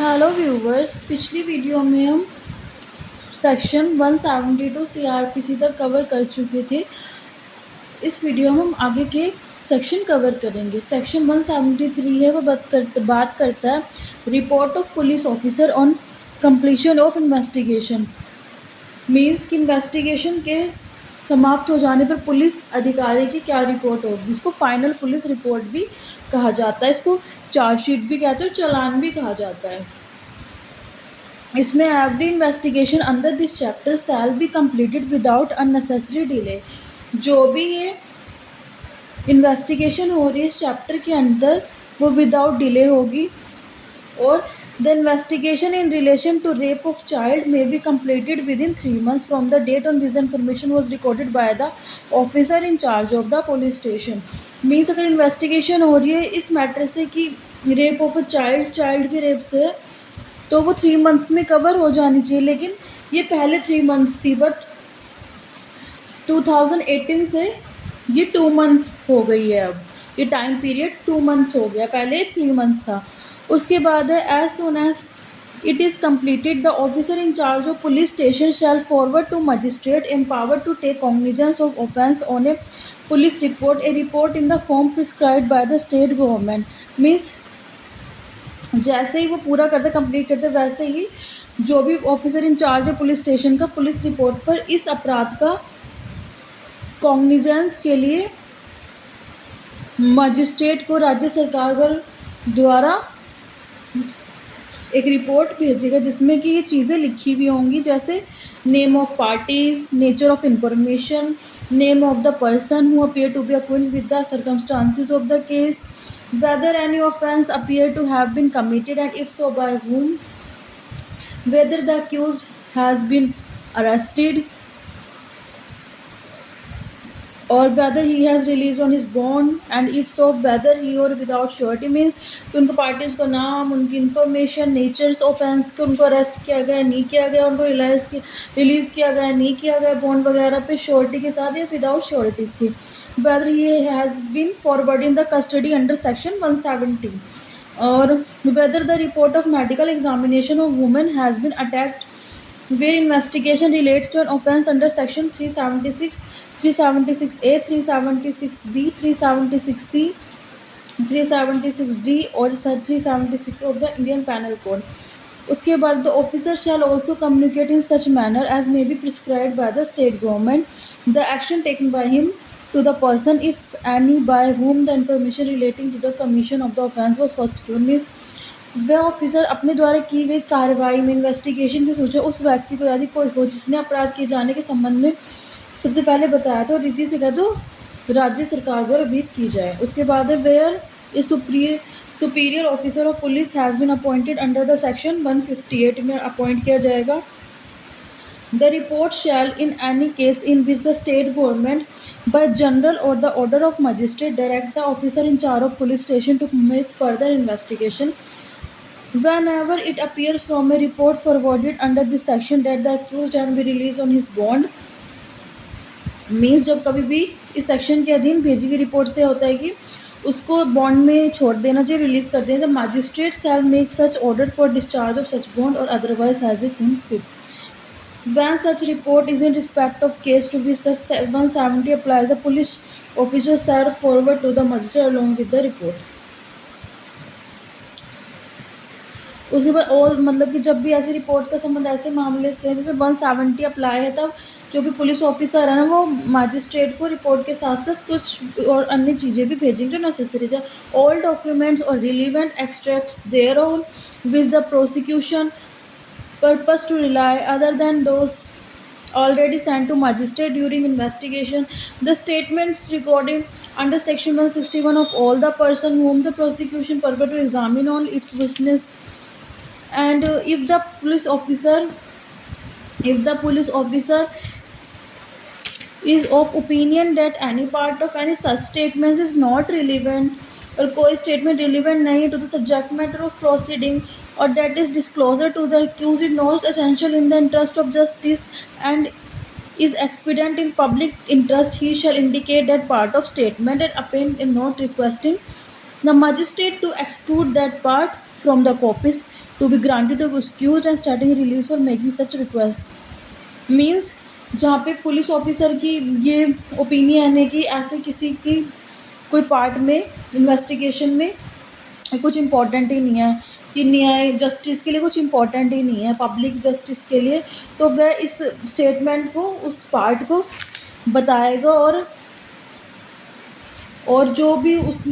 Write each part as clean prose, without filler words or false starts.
Hello viewers, पिछली video में हम सेक्शन 172 सीआरपीसी तक कवर कर चुके थे। इस वीडियो में हम आगे के सेक्शन कवर करेंगे। सेक्शन 173 है, वो बात करता है report of police officer on completion of investigation. Means कि इन्वेस्टिगेशन के समाप्त हो जाने पर पुलिस अधिकारी की क्या रिपोर्ट होगी। इसको फाइनल पुलिस रिपोर्ट भी कहा जाता है, इसको चार्जशीट भी कहते हैं और चालान भी कहा जाता है। इसमें every investigation under this chapter shall be completed without unnecessary delay. जो भी ये इन्वेस्टिगेशन हो रही है इस चैप्टर के अंदर, वो विदाउट डिले होगी। और the investigation in relation to rape of child may be completed within 3 months from the date on this the information was recorded by the officer in charge of the police station. Means अगर investigation हो रही है इस matter से कि rape of a child के rape से, तो वो 3 months में कवर हो जानी चाहिए। लेकिन ये पहले 3 months थी, बट 2018 से ये 2 months हो गई है। अब ये टाइम पीरियड 2 months हो गया, पहले 3 months था। उसके बाद है as soon as it is completed the officer in charge of police station shall forward to magistrate empower to take cognizance of offence on a police report a report in the form prescribed by the state government. Means जैसे ही वो पूरा करते complete करते वैसे ही जो भी officer in charge है पुलिस स्टेशन का, पुलिस रिपोर्ट पर इस अपराध का कॉग्निजेंस के लिए मजिस्ट्रेट को राज्य सरकार द्वारा एक रिपोर्ट भेजेगा, जिसमें कि ये चीज़ें लिखी हुई होंगी, जैसे name of parties, nature of information, name of the person who appear to be acquainted with the circumstances of the case, whether any offense appear to have been committed and if so by whom, whether the accused has been arrested or whether he has released on his bond and if so whether he or without surety। Means कि उनको parties का नाम, उनकी information, natures offence के, उनको arrest किया गया नहीं किया गया, उनको रिलीज़ किया गया नहीं किया गया, बॉन्ड वगैरह पे श्योरिटी के साथ या विदाउट श्योरिटीज़ की, whether he has been forwarded in the custody under section 170 और whether the report of medical examination of women has been attached where investigation relates to an offence under section 376, 376A, 376B, 376C, 376D और 376 of the Indian Penal Code। उसके बाद the officer shall also communicate in such manner as may be prescribed by the state government the action taken by him to the person if any by whom the information relating to the commission of the offence was first given। Means वह officer अपने द्वारा की गई कार्रवाई में investigation की सूचना उस व्यक्ति को यदि कोई हो जिसने अपराध किए जाने के संबंध में सबसे पहले बताया तो रीति से कह दो राज्य सरकार द्वारा विहित की जाए। उसके बाद है where a superior officer of police has been appointed under the section 158 में अपॉइंट किया जाएगा। The report shall in any case in which the state government by general or the order of magistrate direct the officer in charge of police station to make further investigation whenever it appears from a report forwarded under this section that the accused can be released on his bond। Means जब कभी भी इस section के अधीन भेजी गई report से होता है कि उसको बॉन्ड में छोड़ देना चाहिए, रिलीज़ कर देना। The magistrate shall make such order for discharge of such bond or otherwise has it things with when such report is in respect of case to be such 170 applies the police officer shall forward to the magistrate along with the report। उसके बाद और मतलब कि जब भी ऐसी report का संबंध ऐसे मामले से जैसे 170 अप्लाई है, तब जो भी पुलिस ऑफिसर है ना वो मजिस्ट्रेट को रिपोर्ट के साथ साथ कुछ और अन्य चीज़ें भी भेजेंगे जो नेसेसरी है। ऑल डॉक्यूमेंट्स और relevant extracts there on which the prosecution purpose to rely other than those already sent to magistrate during investigation, the statements recorded under section 161 of all the person whom the prosecution purpose to examine on its witness and if the police officer is of opinion that any part of any such statements is not relevant और कोई statement relevant नहीं है to the subject matter of proceeding or that is disclosure to the accused is not essential in the interest of justice and is expedient in public interest, he shall indicate that part of statement and append in note requesting the magistrate to exclude that part from the copies to be granted to accused and starting release for making such request। Means जहाँ पे police officer की ये opinion है कि ऐसे किसी की कोई पार्ट में इन्वेस्टिगेशन में कुछ इम्पोर्टेंट ही नहीं है, कि न्याय जस्टिस के लिए कुछ इम्पोर्टेंट ही नहीं है, पब्लिक जस्टिस के लिए, तो वह इस स्टेटमेंट को उस पार्ट को बताएगा और जो भी उस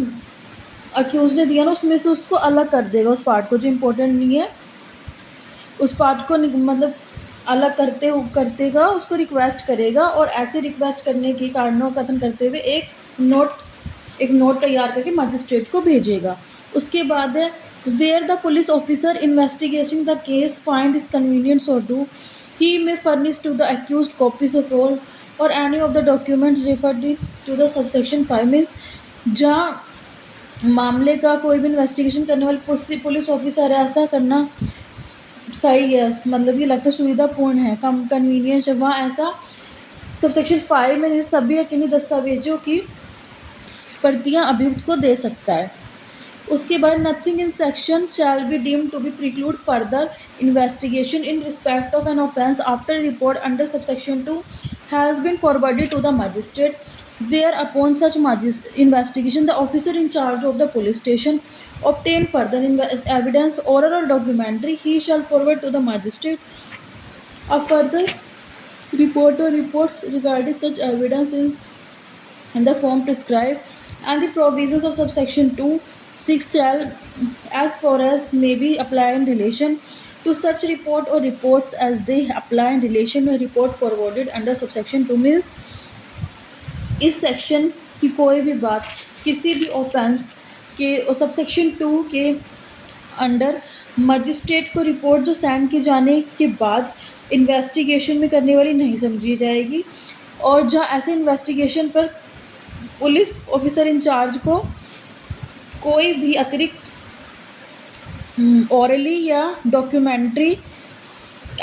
अक्यूज ने दिया ना उसमें से उसको अलग कर देगा, उस पार्ट को जो इम्पोर्टेंट नहीं है उस पार्ट को मतलब अलग करतेगा, उसको रिक्वेस्ट करेगा और ऐसे रिक्वेस्ट करने के कारणों का कथन करते हुए एक नोट तैयार करके मजिस्ट्रेट को भेजेगा। उसके बाद है where the police officer investigating the case find is convenient or do he may furnish to the accused copies of all or any of the documents referred to the subsection 5। Means जहाँ मामले का कोई भी investigation करने वाले police officer है ऐसा करना सही है, मतलब ये लगता है सुविधापूर्ण है, कम कन्वीनियंस है, वहाँ ऐसा सबसेक्शन 5 में सभी यकीनी दस्तावेजों की प्रतियां अभियुक्त को दे सकता है। उसके बाद nothing in section shall be deemed to be preclude further investigation in respect of an offence after report under subsection 2 has been forwarded to the magistrate where upon such investigation the officer in charge of the police station obtain further evidence oral or documentary, he shall forward to the magistrate a further report or reports regarding such evidence is in the form prescribed and the provisions of subsection 2(6) shall as far as may be apply in relation to such report or reports as they apply in relation to a report forwarded under subsection 2। means इस section की कोई भी बात किसी भी offence के और subsection 2 के अंडर मजिस्ट्रेट को रिपोर्ट जो सेंड की जाने के बाद इन्वेस्टिगेशन में करने वाली नहीं समझी जाएगी, और जहाँ ऐसे इन्वेस्टिगेशन पर पुलिस ऑफिसर इंचार्ज को कोई भी अतिरिक्त ऑरली या डॉक्यूमेंट्री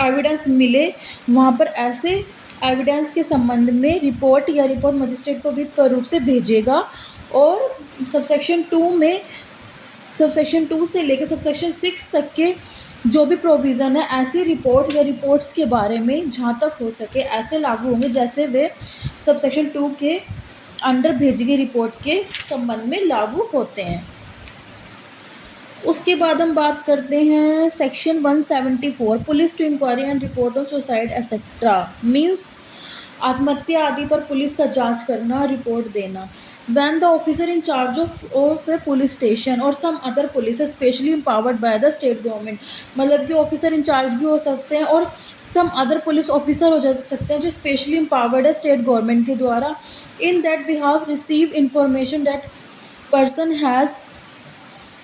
एविडेंस मिले वहाँ पर ऐसे एविडेंस के संबंध में रिपोर्ट मजिस्ट्रेट को विधिक रूप से भेजेगा। और सबसेक्शन 2 से लेकर सबसेक्शन 6 तक के जो भी प्रोविज़न है ऐसी रिपोर्ट या रिपोर्ट्स के बारे में जहाँ तक हो सके ऐसे लागू होंगे जैसे वे सबसेक्शन 2 के अंडर भेजी गई रिपोर्ट के संबंध में लागू होते हैं। उसके बाद हम बात करते हैं section 174 police to inquiry and report on suicide etcetera. Means आत्महत्या आदि पर पुलिस का जांच करना, रिपोर्ट देना। When the officer in charge of a police station or some other police is specially empowered by the state government, मतलब कि officer in charge भी हो सकते हैं और सम अदर पुलिस ऑफिसर हो जा सकते हैं जो स्पेशली एम्पावर्ड है स्टेट गवर्नमेंट के द्वारा। In that we have receive information that person has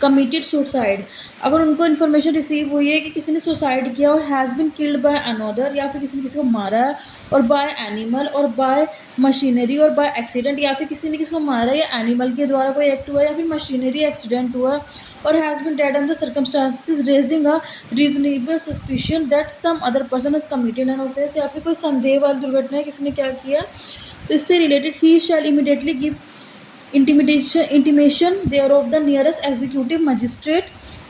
committed suicide, अगर उनको इन्फॉर्मेशन रिसीव हुई है कि किसी ने सुसाइड किया और has bin killed by another, या फिर किसी ने किसी को मारा है और बाय एनिमल और बाय मशीनरी और बाय एक्सीडेंट, या फिर किसी ने किसी को मारा या एनिमल के द्वारा कोई एक्ट हुआ या फिर मशीनरी एक्सीडेंट हुआ, और has been dead under circumstances raising a reasonable suspicion that some other person has committed an offence, या फिर कोई संदेह वाली दुर्घटना है किसी ने क्या किया, तो इससे रिलेटेड ही shall immediately give intimation thereof the nearest executive magistrate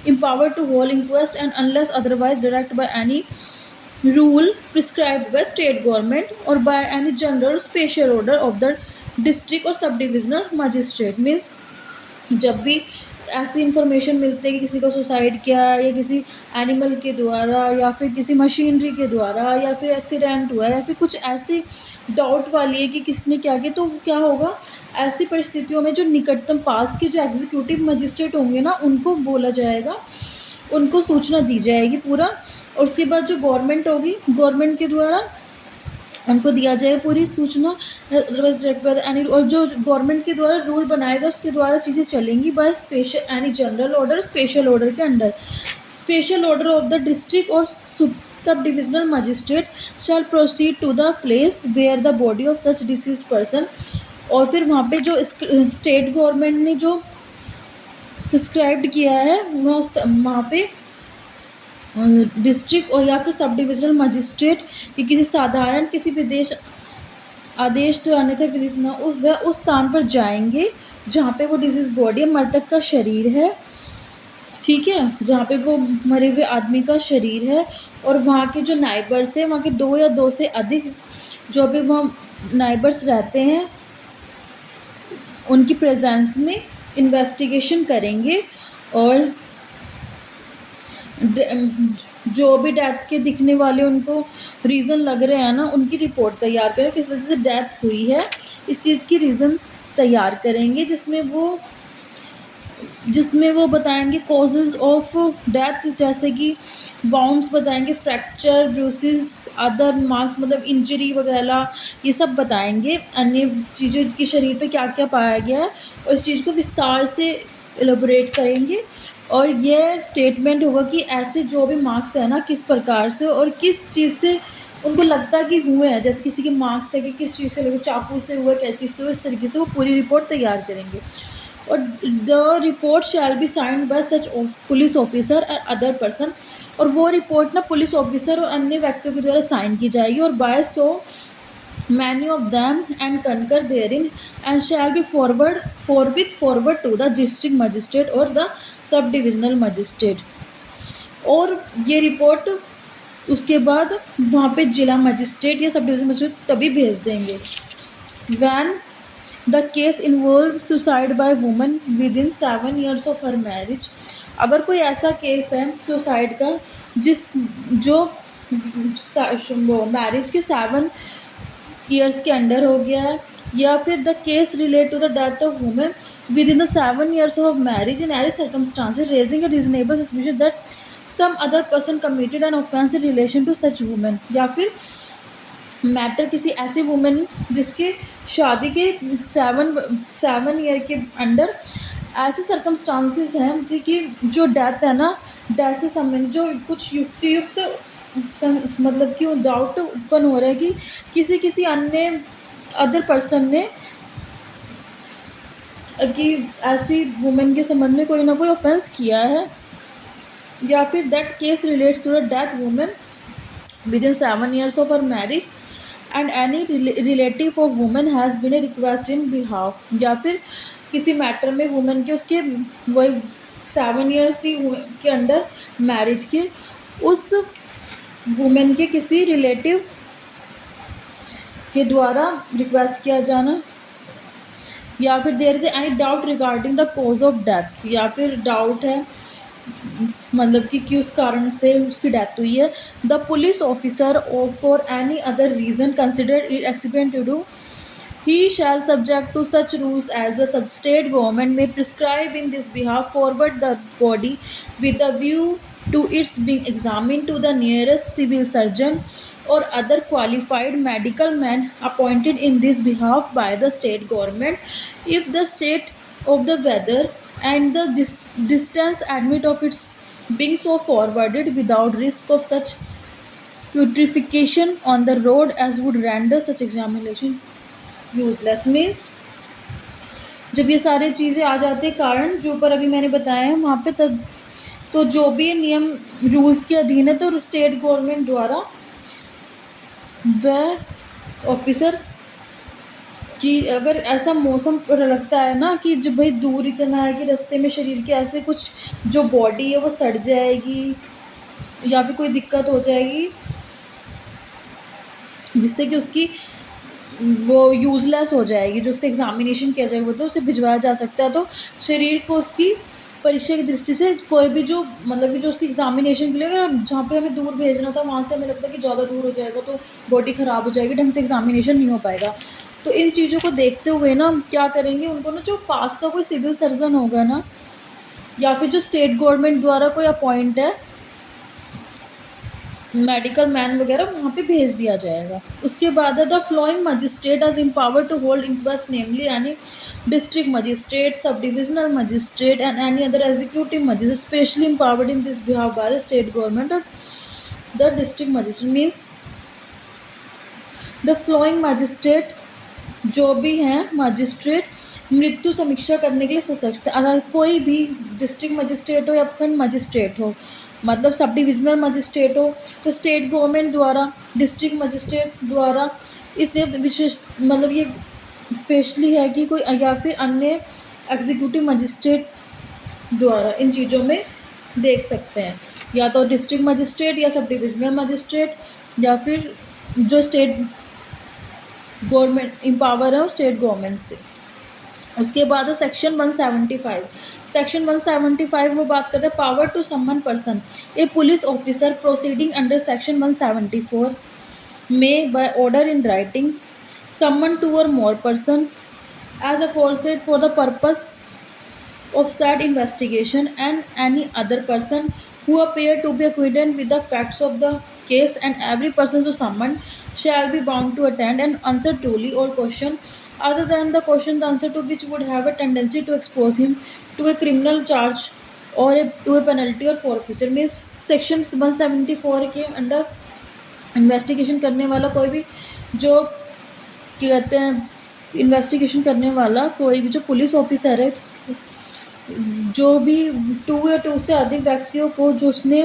empowered to hold inquest and unless otherwise directed by any rule prescribed by state government or by any general special order of the district or subdivisional magistrate। means जब भी ऐसी information मिलती है कि किसी को suicide किया या किसी एनिमल के द्वारा या फिर किसी मशीनरी के द्वारा या फिर एक्सीडेंट हुआ या फिर कुछ ऐसी डाउट वाली है कि किसने क्या किया, तो क्या होगा ऐसी परिस्थितियों में जो निकटतम पास के जो एग्जीक्यूटिव मजिस्ट्रेट होंगे ना उनको बोला जाएगा, उनको सूचना दी जाएगी पूरा, और उसके बाद जो गवर्नमेंट होगी गवर्नमेंट के द्वारा उनको दिया जाएगा पूरी सूचना। और जो गवर्नमेंट के द्वारा रूल बनाएगा उसके द्वारा चीज़ें चलेंगी by special any general order special order के under. Special order of the district or sub divisional magistrate shall proceed to the place where the body of such deceased person, और फिर वहाँ पे जो स्टेट गवर्नमेंट ने जो prescribed किया है वहाँ पे डिस्ट्रिक्ट और या फिर सब डिविजनल मजिस्ट्रेट कि किसी साधारण किसी विदेश आदेश तो अन्यथा विदित न उस स्थान पर जाएंगे जहाँ पे वो डिजीज बॉडी मृतक का शरीर है, ठीक है, जहाँ पे वो मरे हुए आदमी का शरीर है, और वहाँ के जो नाइबर्स हैं, वहाँ के 2 या 2 से अधिक जो भी वहाँ नाइबर्स रहते हैं, उनकी प्रेजेंस में इन्वेस्टिगेशन करेंगे, और जो भी डेथ के दिखने वाले उनको रीज़न लग रहे हैं ना, उनकी रिपोर्ट तैयार करें, किस वजह से डेथ हुई है, इस चीज़ की रीज़न तैयार करेंगे, जिसमें वो बताएंगे कॉजेज़ ऑफ डेथ, जैसे कि वाउंड्स बताएंगे, फ्रैक्चर, ब्रूसेस, अदर मार्क्स मतलब इंजरी वगैरह, ये सब बताएंगे, अन्य चीज़ों की शरीर पे क्या क्या पाया गया है, और इस चीज़ को विस्तार से एलोबरेट करेंगे, और यह स्टेटमेंट होगा कि ऐसे जो भी मार्क्स है ना, किस प्रकार से और किस चीज़ से उनको लगता है कि हुए हैं, जैसे किसी के मार्क्स है कि किस चीज़ से लगे, चाकू से हुआ, क्या चीज़ से हुआ, इस तरीके से वो पूरी रिपोर्ट तैयार करेंगे, और the report shall be signed by such police officer और अदर पर्सन, और वो रिपोर्ट ना पुलिस ऑफिसर और अन्य व्यक्तियों के द्वारा साइन की जाएगी, और by so many of them and concur therein, and shall be forward to the district magistrate or the sub divisional magistrate, और ये रिपोर्ट उसके बाद वहाँ पे जिला मजिस्ट्रेट या सब डिविजनल मजिस्ट्रेट तभी भेज देंगे when the case involve suicide bye woman with in 7 years of her marriage. अगर कोई ऐसा केस है सुसाइड का जो वो मैरिज के 7 years के अंडर हो गया है, या फिर the case relate to the death of women within द 7 years of marriage in any circumstances raising a reasonable suspicion that some other person committed an offense in relation to such woman, या फिर matter किसी ऐसी women जिसके शादी के 7 year के under ऐसे सर्कमस्टांसेस हैं जी कि जो डेथ है ना, डेथ से संबंधित जो कुछ युक्त मतलब कि डाउट उत्पन्न हो रहा है कि किसी अन्य अदर पर्सन ने कि ऐसी वुमेन के संबंध में कोई ना कोई ऑफेंस किया है, या फिर that case relates to the death women within 7 years of her marriage and any relative of women has been a request in behalf, या फिर किसी मैटर में वुमेन के उसके वही 7 years ही के अंडर मैरिज के उस वुमेन के किसी रिलेटिव के द्वारा रिक्वेस्ट किया जाना, या फिर there is any doubt regarding the cause of death, या फिर डाउट है मतलब कि किस कारण से उसकी डेथ हुई है, द पुलिस ऑफिसर और for any other reason considered it accident to do he shall subject to such rules as the state government may prescribe in this behalf, forward the body with a view to its being examined to the nearest civil surgeon or other qualified medical man appointed in this behalf by the state government if the state of the weather and the distance admit of its being so forwarded without risk of such putrefaction on the road as would render such examination useless. Means जब ये सारी चीज़ें आ जाती है कारण जो ऊपर अभी मैंने बताया है वहाँ पे तो जो भी नियम रूल्स के अधीन है तो स्टेट गवर्नमेंट द्वारा वह ऑफिसर कि अगर ऐसा मौसम लगता है ना कि जब भाई दूर इतना है कि रास्ते में शरीर के ऐसे कुछ जो बॉडी है वो सड़ जाएगी या फिर कोई दिक्कत हो जाएगी जिससे कि उसकी वो यूज़लेस हो जाएगी, जो उसका एग्ज़ामिनेशन किया जाएगा वो तो उसे भिजवाया जा सकता है, तो शरीर को उसकी परीक्षा की दृष्टि से कोई भी जो मतलब कि जो उसकी एग्ज़ामिनेशन के लिए अगर जहाँ पे हमें दूर भेजना था वहाँ से हमें लगता है कि ज़्यादा दूर हो जाएगा तो बॉडी ख़राब हो जाएगी, ढंग से एग्ज़ामिनेशन नहीं हो पाएगा। तो इन चीज़ों को देखते हुए ना क्या करेंगे, उनको ना जो पास का कोई सिविल सर्जन होगा ना या फिर जो स्टेट गवर्नमेंट द्वारा कोई अपॉइंट है मेडिकल मैन वगैरह वहाँ पे भेज दिया जाएगा। उसके बाद the following magistrate as empowered to hold inquest namely any district magistrate, sub divisional magistrate and any other executive magistrate specially empowered in this behalf by the state government or the district magistrate. Means the following magistrate जो भी हैं magistrate मृत्यु समीक्षा करने के लिए सशक्त है। अगर कोई भी डिस्ट्रिक्ट मजिस्ट्रेट हो या खंड मजिस्ट्रेट हो मतलब सब डिविजनल मजिस्ट्रेट हो तो स्टेट गवर्नमेंट द्वारा डिस्ट्रिक्ट मजिस्ट्रेट द्वारा इसलिए विशेष मतलब ये स्पेशली है कि कोई या फिर अन्य एग्जीक्यूटिव मजिस्ट्रेट द्वारा इन चीज़ों में देख सकते हैं, या तो डिस्ट्रिक्ट मजिस्ट्रेट या सब डिविजनल मजिस्ट्रेट, या फिर जो स्टेट गवर्नमेंट इम्पावर है वो स्टेट गवर्नमेंट से। उसके बाद है सेक्शन 175। सेक्शन 175 वो बात करते हैं power to summon person. A police officer proceeding under section 174 may by order in writing summon two or more person as aforesaid for the purpose of said investigation, and any other person who appear to be acquainted with the facts of the case, and every person so summoned shall be bound to attend and answer truly or question other than the question the answer to which would have a tendency to expose him to a criminal charge or to a penalty or forfeiture। means section 174 के under investigation करने वाला कोई भी जो क्या कहते हैं investigation करने वाला कोई भी जो पुलिस ऑफिसर है, जो भी टू या टू से अधिक व्यक्तियों को जो उसने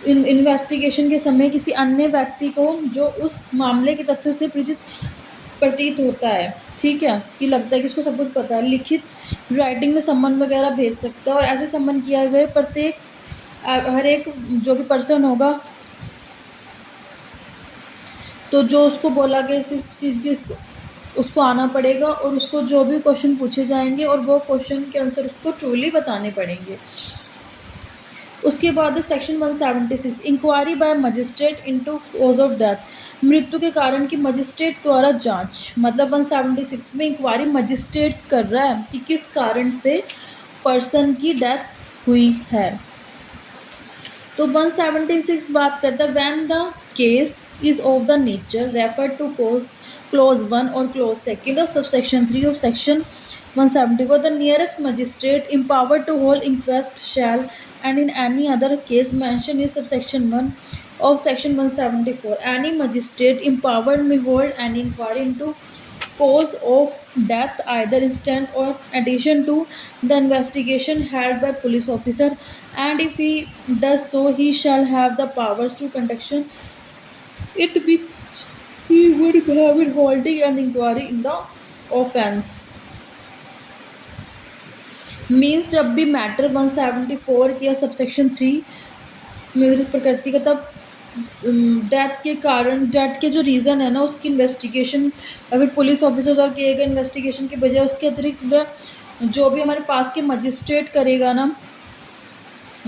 इन्वेस्टिगेशन के समय किसी अन्य व्यक्ति को जो उस मामले के तथ्यों से परिचित प्रतीत होता है, ठीक है, कि लगता है कि उसको सब कुछ पता है, लिखित राइटिंग में सम्मन वगैरह भेज सकता है। और ऐसे सम्मन किया गए प्रत्येक हर एक जो भी पर्सन होगा, तो जो उसको बोला गया किस चीज़ की उसको आना पड़ेगा, और उसको जो भी क्वेश्चन पूछे जाएंगे और वो क्वेश्चन के आंसर उसको ट्रूली बताने पड़ेंगे। उसके बाद section 176 inquiry by magistrate into cause of death. मृत्यु के कारण की मजिस्ट्रेट द्वारा जांच, मतलब 176 में इंक्वायरी मजिस्ट्रेट कर रहा है कि किस कारण से पर्सन की डेथ हुई है। तो 176 बात करता है when the case is of the nature refer to clause 1 और clause 2 of subsection 3 of section 174 the nearest magistrate empowered to hold inquest shall and in any other case mentioned in subsection 1 of section 174 any magistrate empowered may hold an inquiry into cause of death either instant or addition to the investigation held by police officer, and if he does so he shall have the powers to conduct it which he would have in holding an inquiry in the offense। Means जब भी matter 174 की या subsection 3 में विरुद्ध प्रकृति का, तब death के कारण, डेथ के जो रीज़न है ना उसकी इन्वेस्टिगेशन या फिर पुलिस ऑफिसर द्वारा किए गए इन्वेस्टिगेशन के बजाय उसके अतिरिक्त वह जो भी हमारे पास के मजिस्ट्रेट करेगा ना,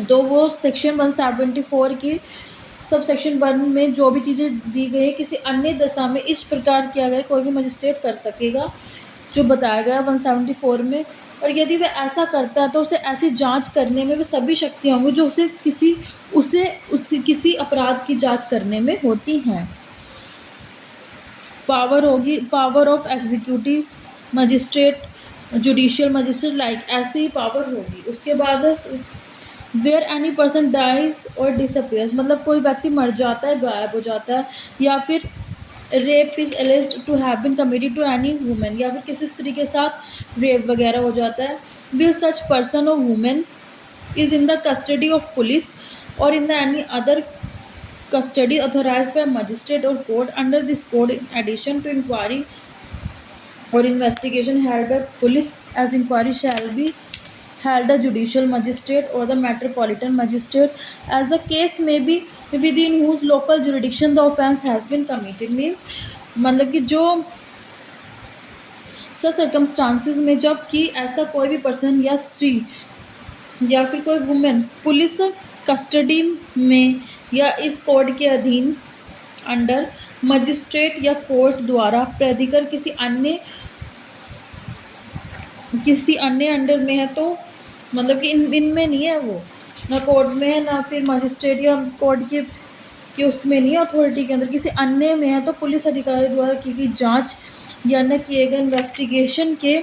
तो वो सेक्शन 174 की सब सेक्शन 1 में जो भी चीज़ें दी गई है किसी अन्य दशा में इस प्रकार किया गया कोई भी मजिस्ट्रेट कर सकेगा जो बताया गया 174 में। और यदि वह ऐसा करता है तो उसे ऐसी जांच करने में वे सभी शक्तियाँ होंगी जो उसे किसी अपराध की जांच करने में होती हैं। पावर होगी power of executive magistrate, judicial magistrate, like ऐसी ही पावर होगी। उसके बाद वेयर एनी पर्सन डाइज और डिसअपियर्स, मतलब कोई व्यक्ति मर जाता है, गायब हो जाता है, या फिर rape is alleged to have been committed to any women, या फिर किसी स्त्री के साथ रेप वगैरह हो जाता है, will such person or women is in the custody of police or in the any other custody authorized by magistrate or court under this code in addition to inquiry or investigation held by police, as inquiry shall be held the judicial magistrate or the metropolitan magistrate as the case may be within whose local jurisdiction the offence has been committed। means मतलब कि जो circumstances में जब कि ऐसा कोई भी person या स्त्री या फिर कोई वुमेन पुलिस कस्टडी में या इस कोड के अधीन अंडर मजिस्ट्रेट या कोर्ट द्वारा प्राधिकर किसी अन्य अंडर में है, तो मतलब कि इनमें नहीं है, वो ना कोर्ट में है ना फिर मजिस्ट्रेट या कोर्ट के उसमें नहीं है अथॉरिटी के अंदर, किसी अन्य में है, तो पुलिस अधिकारी द्वारा की गई जांच या न किए गए इन्वेस्टिगेशन के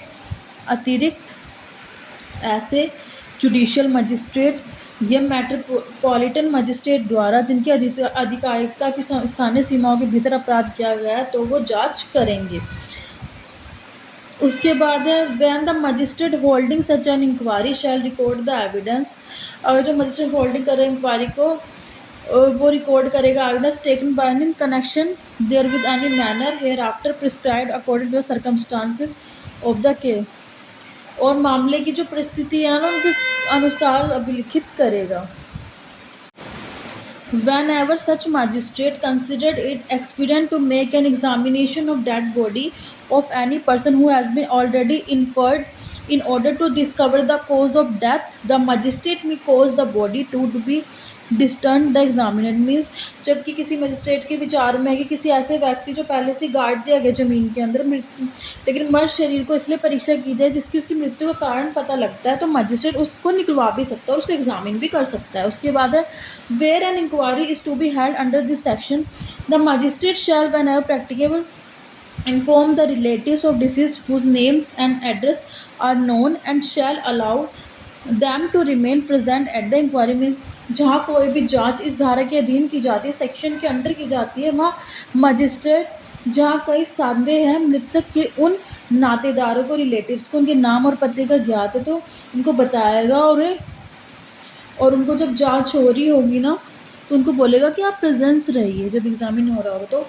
अतिरिक्त ऐसे जुडिशियल मजिस्ट्रेट या मेट्रोपॉलिटन मजिस्ट्रेट द्वारा जिनकी अधिकारिता की स्थानीय सीमाओं के भीतर अपराध किया गया है तो वो जांच करेंगे। उसके बाद है when the magistrate holding such an inquiry shall record the evidence, अगर जो मजिस्ट्रेट होल्डिंग कर रहे हैं इंक्वायरी को वो रिकॉर्ड करेगा evidence taken by in connection therewith any manner hereafter prescribed according to circumstances of the case, और मामले की जो परिस्थिति है ना अनुसार अभिलिखित करेगा। Whenever such magistrate considered it expedient to make an examination of dead body of any person who has been already inferred in order to discover the cause of death, the magistrate may cause the body to be disinterred the examined means जबकि किसी magistrate के विचार में है कि किसी ऐसे व्यक्ति जो पहले से गाड़ दिया गया ज़मीन के अंदर मृत्यु, लेकिन मर्द शरीर को इसलिए परीक्षा की जाए जिसकी उसकी मृत्यु का कारण पता लगता है, तो मजिस्ट्रेट उसको निकलवा भी सकता है और उसको एग्जामिन भी कर सकता है। उसके बाद है where an inquiry is to be held under this section the magistrate shall whenever practicable inform the relatives of deceased whose names and address are known and shall allow them to remain present at the inquiry। Means जहाँ कोई भी जांच इस धारा के अधीन की जाती है, सेक्शन के अंडर की जाती है, वहाँ मजिस्ट्रेट जहाँ कई संदेह है मृतक के उन नातेदारों को, रिलेटिव्स को, उनके नाम और पते का ज्ञात है तो उनको बताएगा और उनको जब जांच हो रही होगी ना तो उनको बोलेगा कि आप प्रेजेंस रहिए। जब एग्जामिन हो रहा होगा तो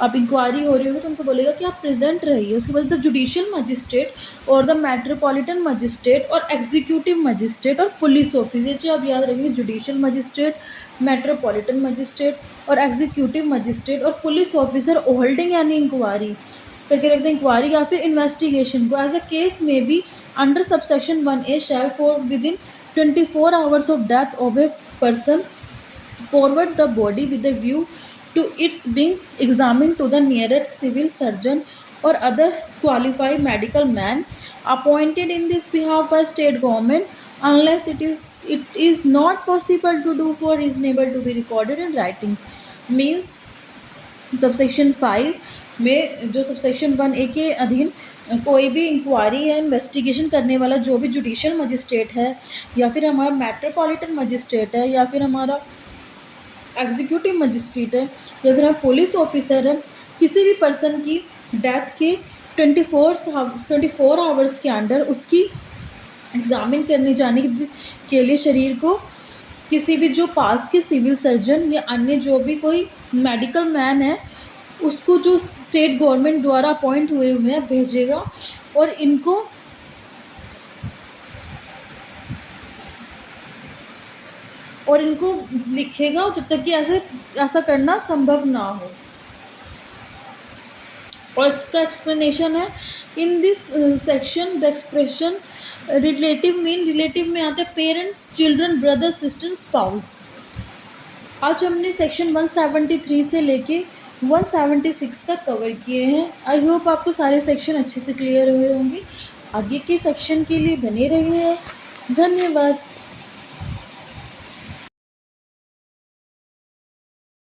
आप इंक्वायरी हो रही होगी तो उनको बोलेगा कि आप प्रेजेंट रहिए। उसके बाद द जुडिशियल मजिस्ट्रेट और द मेट्रोपॉलिटन मजिस्ट्रेट और एग्जीक्यूटिव मजिस्ट्रेट और पुलिस ऑफिसर, जो आप याद रखेंगे जुडिशियल मजिस्ट्रेट, मेट्रोपॉलिटन मजिस्ट्रेट और एग्जीक्यूटिव मजिस्ट्रेट और पुलिस ऑफिसर होल्डिंग यानी इंक्वायरी करके रखते हैं इंक्वायरी या फिर इन्वेस्टिगेशन को एज अ केस में be under subsection 1A shall for within 24 hours of death of a person forward the body with a view to its being examined to the nearest civil surgeon or other qualified medical man appointed in this behalf by state government unless it is not possible to do for reasonable to be recorded in writing। means subsection 5 में जो subsection 1A के अधीन कोई भी inquiry या investigation करने वाला जो भी जुडिशियल मजिस्ट्रेट है या फिर हमारा मेट्रोपॉलिटन मजिस्ट्रेट है या फिर हमारा एग्जीक्यूटिव मजिस्ट्रेट है या फिर पुलिस ऑफिसर है, किसी भी पर्सन की डेथ के 24 आवर्स के अंडर उसकी एग्ज़ामिन करने जाने के लिए शरीर को किसी भी जो पास के सिविल सर्जन या अन्य जो भी कोई मेडिकल मैन है उसको जो स्टेट गवर्नमेंट द्वारा अपॉइंट हुए हैं भेजेगा और इनको लिखेगा जब तक कि ऐसा करना संभव ना हो। और इसका एक्सप्लेनेशन है in this section the expression relative में आते हैं parents, children, brother, sister, spouse. आज हमने सेक्शन 173 से लेके 176 तक कवर किए हैं। आई होप आपको सारे सेक्शन अच्छे से क्लियर हुए होंगे। आगे के सेक्शन के लिए बने रहिए। धन्यवाद।